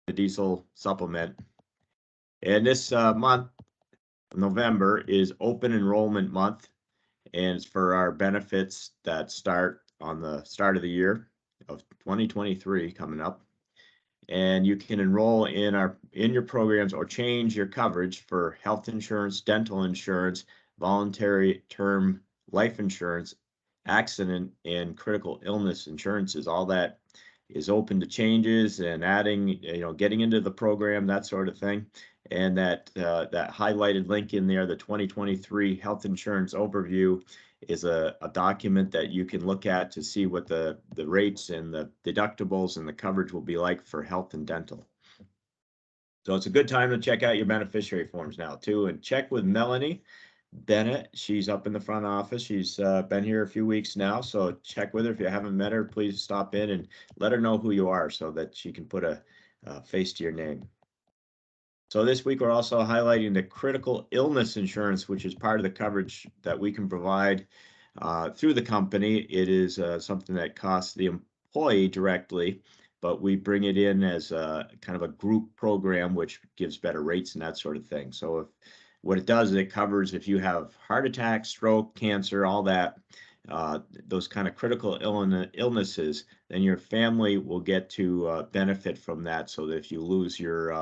the diesel supplement. And this month, November, is open enrollment month, and it's for our benefits that start on the start of the year of 2023 coming up. And you can enroll in your programs or change your coverage for health insurance, dental insurance, voluntary term life insurance, accident and critical illness insurances. All that is open to changes and adding, getting into the program, that sort of thing. And that highlighted link in there, the 2023 health insurance overview, is a document that you can look at to see what the rates and the deductibles and the coverage will be like for health and dental. So it's a good time to check out your beneficiary forms now too, and check with Melanie Bennett. She's up in the front office. She's been here a few weeks now, so check with her. If you haven't met her, please stop in and let her know who you are so that she can put a face to your name. So this week, we're also highlighting the critical illness insurance, which is part of the coverage that we can provide through the company. It is something that costs the employee directly, but we bring it in as a kind of a group program, which gives better rates and that sort of thing. So what it does is it covers if you have heart attack, stroke, cancer, all that, those kind of critical illnesses, then your family will get to benefit from that. So that if you lose your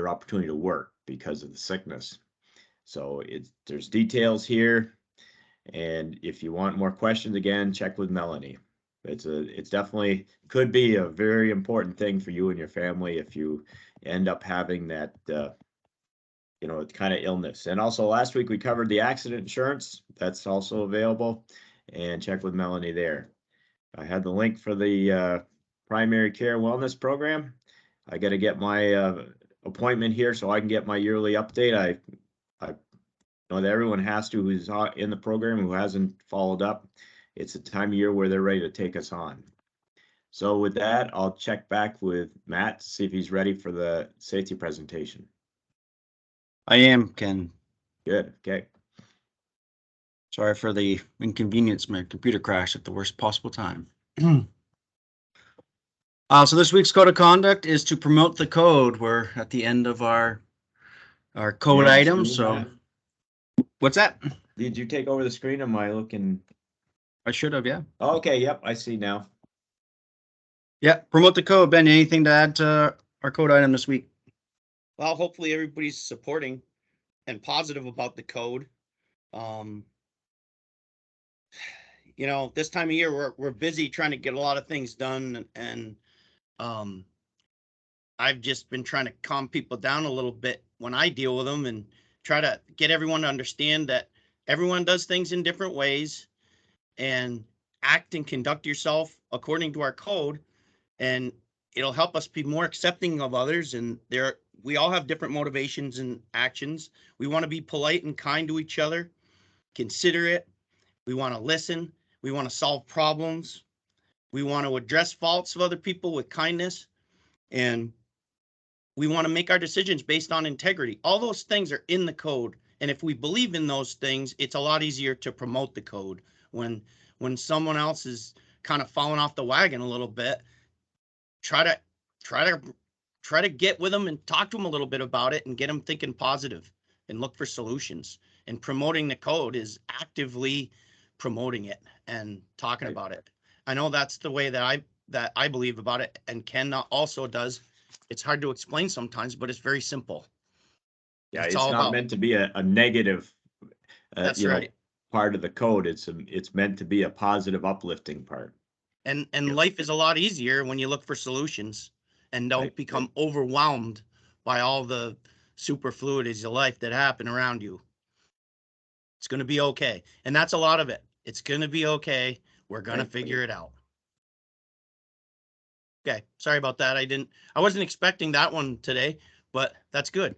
opportunity to work because of the sickness. So there's details here. And if you want more questions, again, check with Melanie. It's definitely could be a very important thing for you and your family if you end up having that, kind of illness. And also last week we covered the accident insurance. That's also available, and check with Melanie there. I had the link for the primary care wellness program. I got to get my appointment here so I can get my yearly update. I know that everyone has to who's in the program who hasn't followed up. It's a time of year where they're ready to take us on. So with that, I'll check back with Matt to see if he's ready for the safety presentation. I am, Ken. Good. Okay. Sorry for the inconvenience. My computer crashed at the worst possible time. So this week's code of conduct is to promote the code. We're at the end of our code item. So what's that? Did you take over the screen? Am I looking? I should have, yeah. Oh, okay. Yep. I see now. Yeah. Promote the code. Ben, anything to add to our code item this week? Well, hopefully everybody's supporting and positive about the code. This time of year we're busy trying to get a lot of things done, and I've just been trying to calm people down a little bit when I deal with them and try to get everyone to understand that everyone does things in different ways, and act and conduct yourself according to our code, and it'll help us be more accepting of others. And we all have different motivations and actions. We want to be polite and kind to each other, considerate. We want to listen. We want to solve problems. We want to address faults of other people with kindness. And we want to make our decisions based on integrity. All those things are in the code. And if we believe in those things, it's a lot easier to promote the code. When someone else is kind of falling off the wagon a little bit, try to get with them and talk to them a little bit about it and get them thinking positive and look for solutions. And promoting the code is actively promoting it and talking about it. I know that's the way that I believe about it, and Ken also does. It's hard to explain sometimes, but it's very simple. Yeah, it's not meant to be a negative that's right. Part of the code. It's meant to be a positive, uplifting part. And life is a lot easier when you look for solutions and don't become overwhelmed by all the superfluities of life that happen around you. It's going to be okay. And that's a lot of it. It's going to be okay. We're going to figure it out. Okay. Sorry about that. I wasn't expecting that one today, but that's good.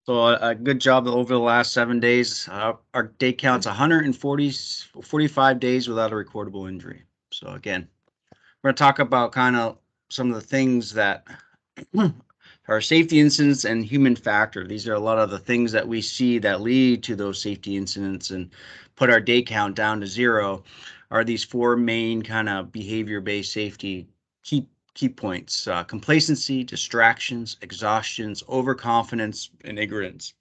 So a good job over the last 7 days. Our day count's 145 days without a recordable injury. So again, we're going to talk about kind of some of the things that are safety incidents and human factor. These are a lot of the things that we see that lead to those safety incidents and put our day count down to 0. Are these 4 main kind of behavior-based safety key points: complacency, distractions, exhaustions, overconfidence, and ignorance.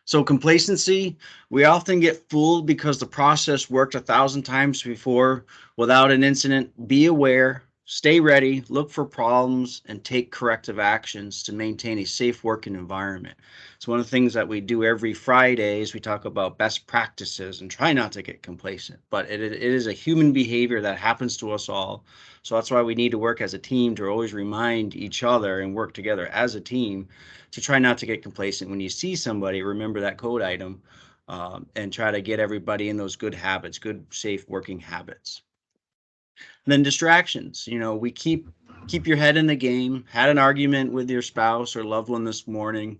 So complacency, we often get fooled because the process worked 1,000 times before without an incident. Be aware, stay ready, look for problems, and take corrective actions to maintain a safe working environment. So one of the things that we do every Friday is we talk about best practices and try not to get complacent, but it is a human behavior that happens to us all. So that's why we need to work as a team to always remind each other and work together as a team to try not to get complacent. When you see somebody, remember that code item, and try to get everybody in those good habits, good, safe working habits. And then distractions, we keep your head in the game. Had an argument with your spouse or loved one this morning,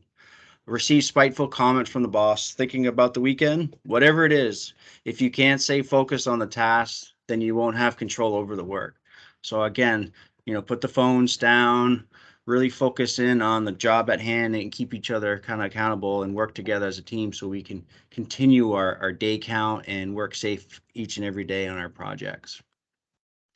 received spiteful comments from the boss, thinking about the weekend, whatever it is. If you can't stay focused on the task, then you won't have control over the work. So again, put the phones down, really focus in on the job at hand and keep each other kind of accountable and work together as a team so we can continue our day count and work safe each and every day on our projects.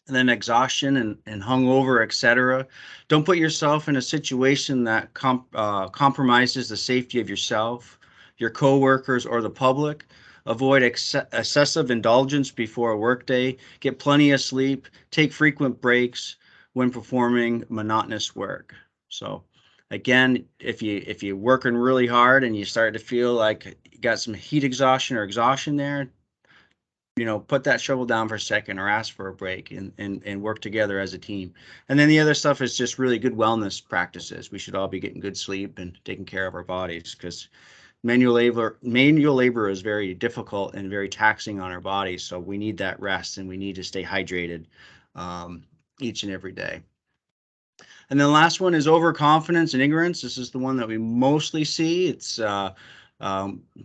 And then exhaustion and hungover, etc. Don't put yourself in a situation that compromises the safety of yourself, your coworkers, or the public. Avoid excessive indulgence before a workday. Get plenty of sleep. Take frequent breaks when performing monotonous work. So again, if you're working really hard and you start to feel like you got some heat exhaustion or exhaustion there, put that shovel down for a second or ask for a break and work together as a team. And then the other stuff is just really good wellness practices. We should all be getting good sleep and taking care of our bodies, because manual labor is very difficult and very taxing on our bodies. So we need that rest and we need to stay hydrated each and every day. And then the last one is overconfidence and ignorance. This is the one that we mostly see. It's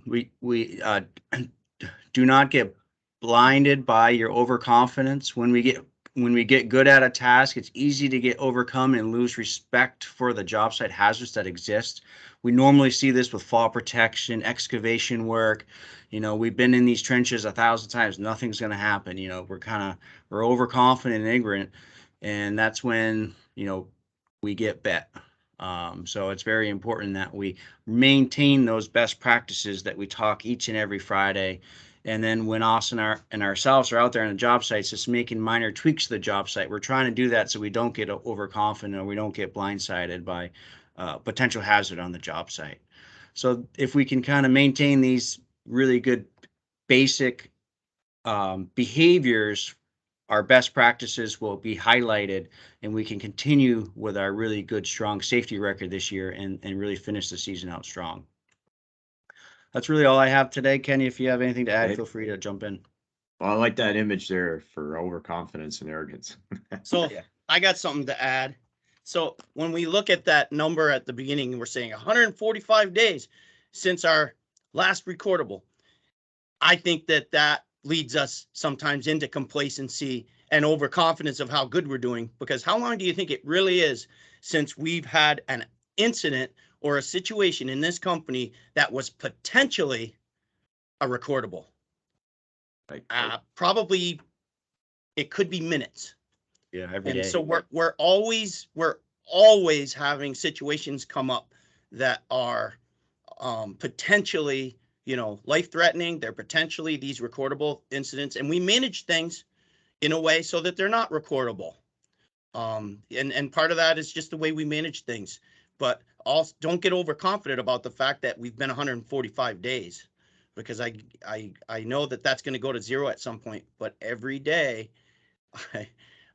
we do not get blinded by your overconfidence. When we get good at a task, it's easy to get overcome and lose respect for the job site hazards that exist. We normally see this with fall protection, excavation work. We've been in these trenches 1,000 times. Nothing's going to happen. We're overconfident and ignorant, and that's when we get bet. So it's very important that we maintain those best practices that we talk each and every Friday. And then when us and ourselves are out there on the job sites, just making minor tweaks to the job site, we're trying to do that so we don't get overconfident or we don't get blindsided by potential hazard on the job site. So if we can kind of maintain these really good basic behaviors, our best practices will be highlighted and we can continue with our really good, strong safety record this year and really finish the season out strong. That's really all I have today. Kenny, if you have anything to add, feel free to jump in. Well, I like that image there for overconfidence and arrogance. So I got something to add. So when we look at that number at the beginning, we're saying 145 days since our last recordable. I think that leads us sometimes into complacency and overconfidence of how good we're doing, because how long do you think it really is since we've had an incident or a situation in this company that was potentially a recordable? Probably it could be minutes. Yeah, every day. So we're always having situations come up that are potentially life-threatening. They're potentially these recordable incidents, and we manage things in a way so that they're not recordable. And part of that is just the way we manage things. But also, don't get overconfident about the fact that we've been 145 days, because I know that that's going to go to zero at some point. But every day,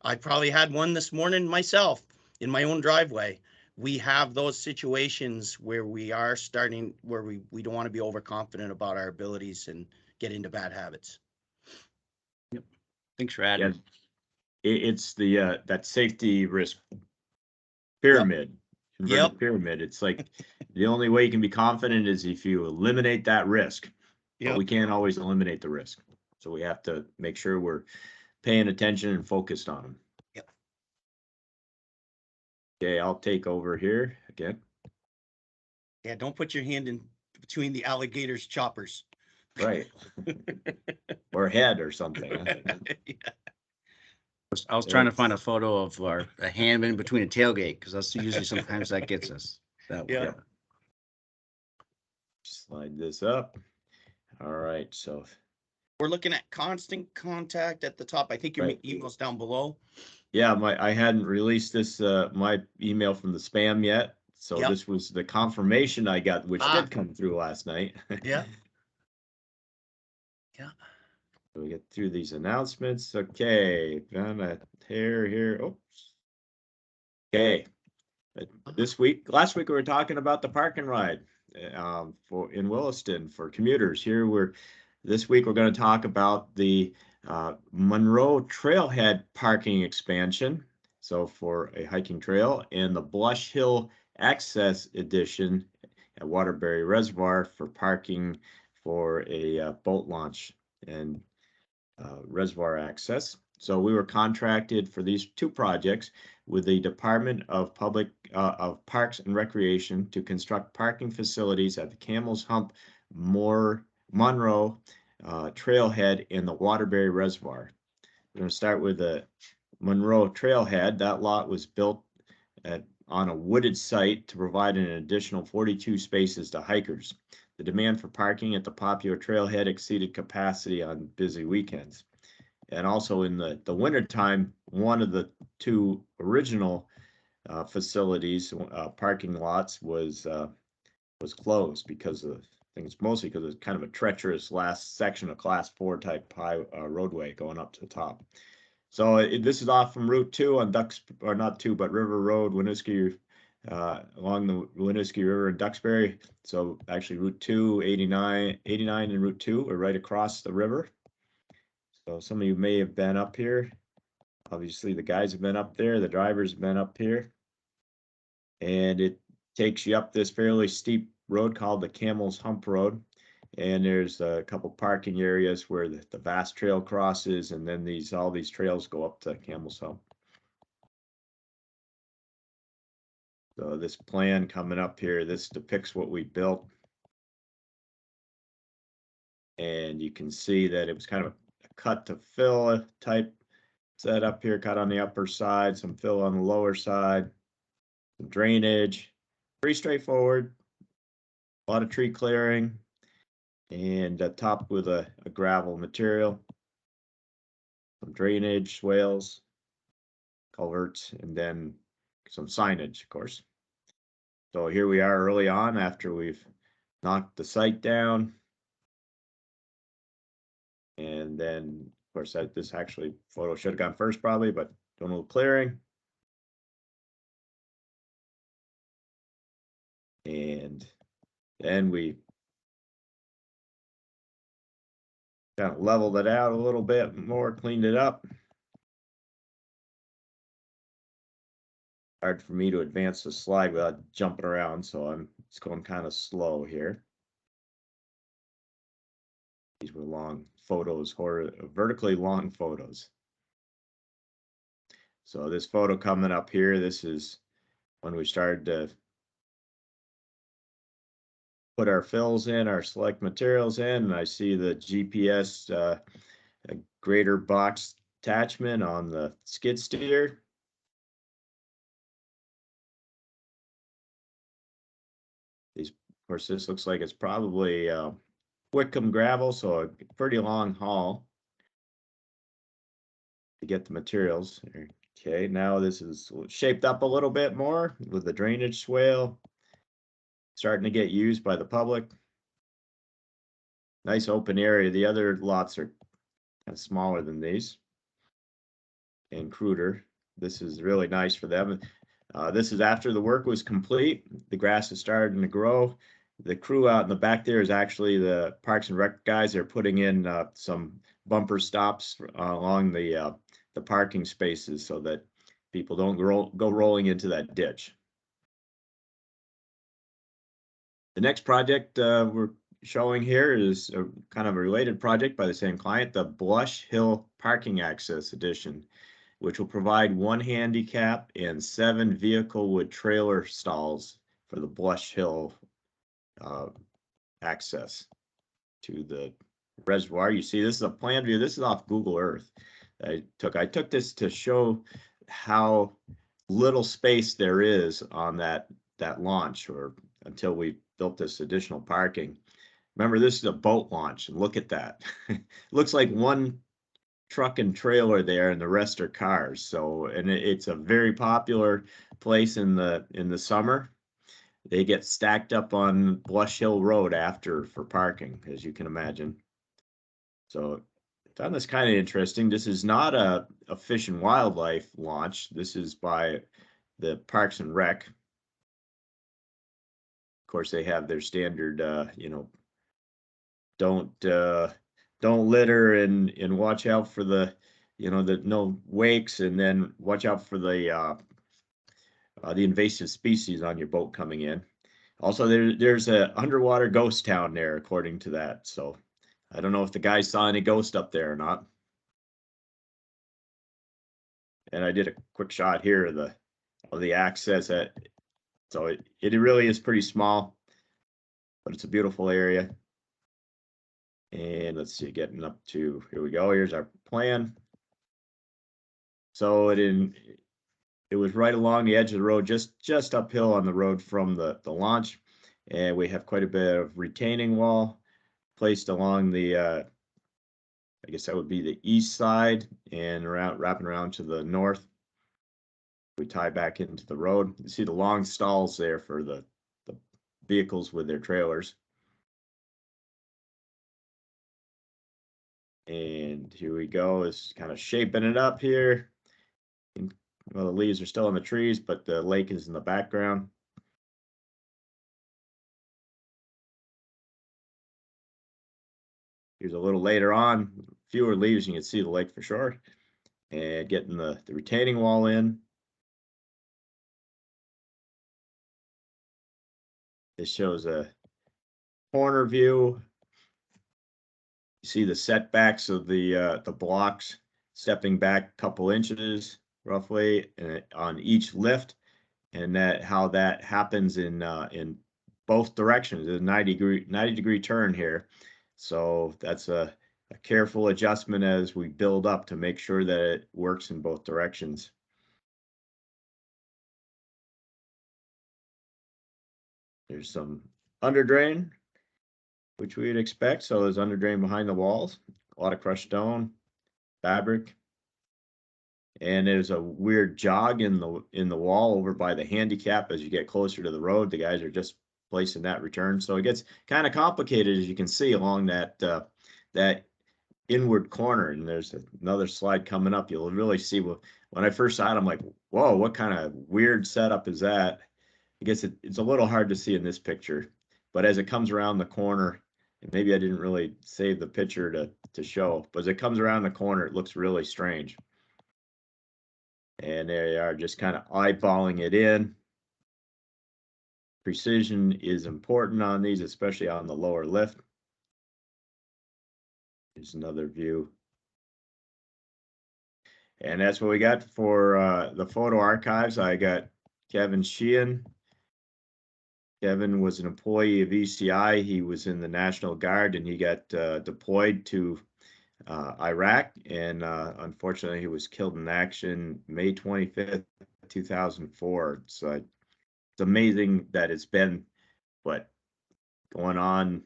I probably had one this morning myself in my own driveway. We have those situations where we are starting, where we don't want to be overconfident about our abilities and get into bad habits. Yep. Thanks for adding. Yeah. It's the that safety risk pyramid. Inverted pyramid. It's like the only way you can be confident is if you eliminate that risk. But we can't always eliminate the risk. So we have to make sure we're paying attention and focused on them. Yep. Okay, I'll take over here again. Yeah, don't put your hand in between the alligator's choppers. Right. Or head or something. Huh? Yeah. I was trying to find a photo of a hand in between a tailgate, because that's usually sometimes that gets us that way. Yeah. Slide this up. All right, so We're looking at constant contact at the top. I think your Right. email's down below. yeah, I hadn't released this my email from the spam yet. So Yep. this was the confirmation I got, which Ah. did come through last night. Yeah. Yeah. So we get through these announcements. Okay, found a hair here. Oops. Okay. Last week we were talking about the park and ride for in Williston for commuters. This week we're going to talk about the Monroe Trailhead parking expansion. So for a hiking trail, and the Blush Hill Access Edition at Waterbury Reservoir for parking for a boat launch and reservoir access. So we were contracted for these two projects with the Department of Parks and Recreation to construct parking facilities at the Camel's Hump Monroe Trailhead in the Waterbury Reservoir. We're going to start with the Monroe Trailhead. That lot was built on a wooded site to provide an additional 42 spaces to hikers. The demand for parking at the popular trailhead exceeded capacity on busy weekends. And also in the wintertime, one of the two original facilities, parking lots, was closed because of things, mostly because it's kind of a treacherous last section of Class 4 type high roadway going up to the top. So this is off from Route 2 on not 2, but River Road, Winooski, along the Winooski River in Duxbury. So actually Route 2, 89 and Route 2 are right across the river. So some of you may have been up here. Obviously the guys have been up there, the drivers have been up here. And it takes you up this fairly steep road called the Camel's Hump Road. And there's a couple parking areas where the Vast Trail crosses, and then all these trails go up to Camel's Hump. So this plan coming up here, this depicts what we built. And you can see that it was kind of a cut to fill type setup here, cut on the upper side, some fill on the lower side, some drainage, pretty straightforward. A lot of tree clearing, and topped with a gravel material, some drainage, swales, culverts, and then some signage, of course. So here we are early on after we've knocked the site down. And then, of course, this actually photo should have gone first probably, but doing a little clearing. And then we kind of leveled it out a little bit more, cleaned it up. Hard for me to advance the slide without jumping around, so it's going kind of slow here. These were long photos, vertically long photos. So this photo coming up here, this is when we started to put our fills in, our select materials in, and I see the GPS grader box attachment on the skid steer. Of course, this looks like it's probably Wickham gravel, so a pretty long haul to get the materials. Okay, now this is shaped up a little bit more with the drainage swale starting to get used by the public. Nice open area. The other lots are kind of smaller than these and cruder. This is really nice for them. This is after the work was complete. The grass is starting to grow. The crew out in the back there is actually the Parks and Rec guys. They're putting in some bumper stops along the parking spaces so that people don't go rolling into that ditch. The next project we're showing here is a kind of a related project by the same client, the Blush Hill Parking Access Edition, which will provide 1 handicap and 7 vehicle with trailer stalls for the Blush Hill access to the reservoir. You see, this is a plan view. This is off Google Earth. I took this to show how little space there is on that launch, or until we built this additional parking. Remember, this is a boat launch, and look at that. Looks like one truck and trailer there, and the rest are cars. So, and it's a very popular place in the summer. They get stacked up on Blush Hill Road after for parking, as you can imagine. So I found this kind of interesting. This is not a Fish and Wildlife launch. This is by the Parks and Rec. Of course, they have their standard, you know, don't litter and watch out for the, you know, the no wakes, and then watch out for the invasive species on your boat coming in. Also, there's a underwater ghost town there, according to that. So I don't know if the guys saw any ghost up there or not. And I did a quick shot here of the access so it really is pretty small, but it's a beautiful area. And let's see, getting up to, here we go. Here's our plan. So it was right along the edge of the road, just uphill on the road from the launch. And we have quite a bit of retaining wall placed along the, I guess that would be the east side, and wrapping around to the north. We tie back into the road. You see the long stalls there for the vehicles with their trailers. And here we go, is kind of shaping it up here. Well, the leaves are still on the trees, but the lake is in the background. Here's a little later on, fewer leaves, you can see the lake for sure. And getting the retaining wall in. This shows a corner view. You see the setbacks of the blocks stepping back a couple inches roughly on each lift, and how that happens in both directions. There's a 90 degree turn here, so that's a careful adjustment as we build up to make sure that it works in both directions. There's some underdrain, which we'd expect. So there's underdrain behind the walls, a lot of crushed stone, fabric. And there's a weird jog in the wall over by the handicap as you get closer to the road. The guys are just placing that return. So it gets kind of complicated, as you can see, along that that inward corner. And there's another slide coming up. You'll really see when I first saw it, I'm like, whoa, what kind of weird setup is that? I guess it's a little hard to see in this picture, but as it comes around the corner, and maybe I didn't really save the picture to show, but as it comes around the corner, it looks really strange. And there you are, just kind of eyeballing it in. Precision is important on these, especially on the lower lift. Here's another view. And that's what we got for the photo archives. I got Kevin Sheehan. Kevin was an employee of ECI. He was in the National Guard, and he got deployed to Iraq, and unfortunately he was killed in action May 25th, 2004. So it's amazing that it's been, what, going on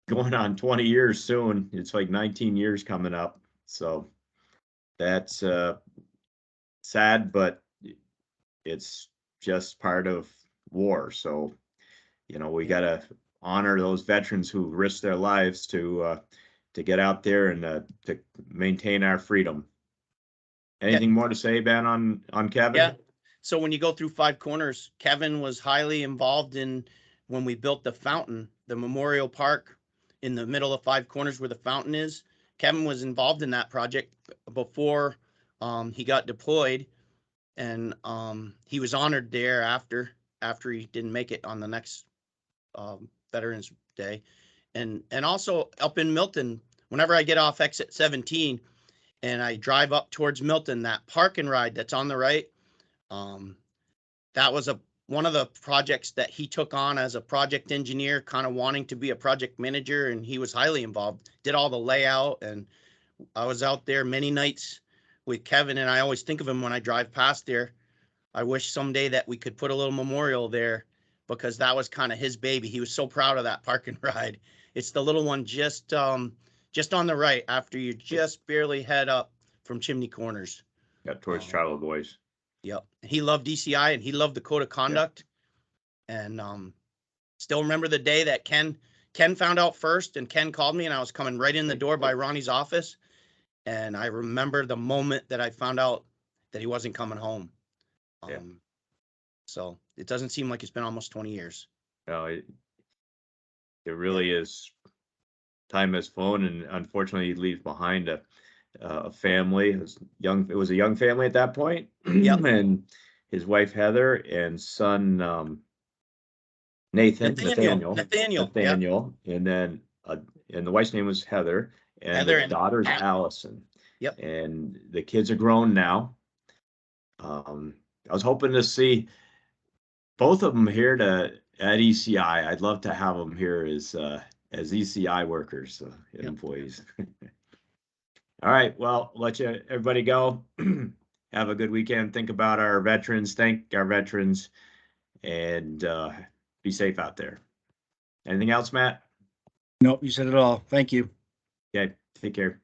20 years soon. It's like 19 years coming up. So that's sad, but it's just part of war. So, you know, we got to honor those veterans who risked their lives to get out there and to maintain our freedom. Anything more to say, Ben, on Kevin? Yeah. So when you go through Five Corners, Kevin was highly involved in when we built the fountain, the memorial park in the middle of Five Corners where the fountain is. Kevin was involved in that project before he got deployed, and he was honored there after he didn't make it on the next Veterans Day. And also up in Milton, whenever I get off exit 17 and I drive up towards Milton, that park and ride that's on the right, that was one of the projects that he took on as a project engineer, kind of wanting to be a project manager, and he was highly involved, did all the layout, and I was out there many nights with Kevin, and I always think of him when I drive past there. I wish someday that we could put a little memorial there, because that was kind of his baby. He was so proud of that park and ride. It's the little one just on the right after you just barely head up from Chimney Corners. Got towards Travel Boys. Yep. He loved DCI and he loved the code of conduct. And still remember the day that Ken found out first, and Ken called me, and I was coming right in the door by Ronnie's office. And I remember the moment that I found out that he wasn't coming home. Yeah. So it doesn't seem like it's been almost 20 years. No, it really is. Time has flown, and unfortunately, he leaves behind a family. It was a young family at that point. Yep. And his wife Heather and son Nathaniel, and then and the wife's name was Heather, and Heather the and daughter's Allison. Yep. And the kids are grown now. I was hoping to see both of them here at ECI. I'd love to have them here as ECI workers, Yep. employees. All right, well, let everybody go. Have a good weekend. Think about our veterans. Thank our veterans, and be safe out there. Anything else, Matt? Nope, you said it all. Thank you. Okay, take care.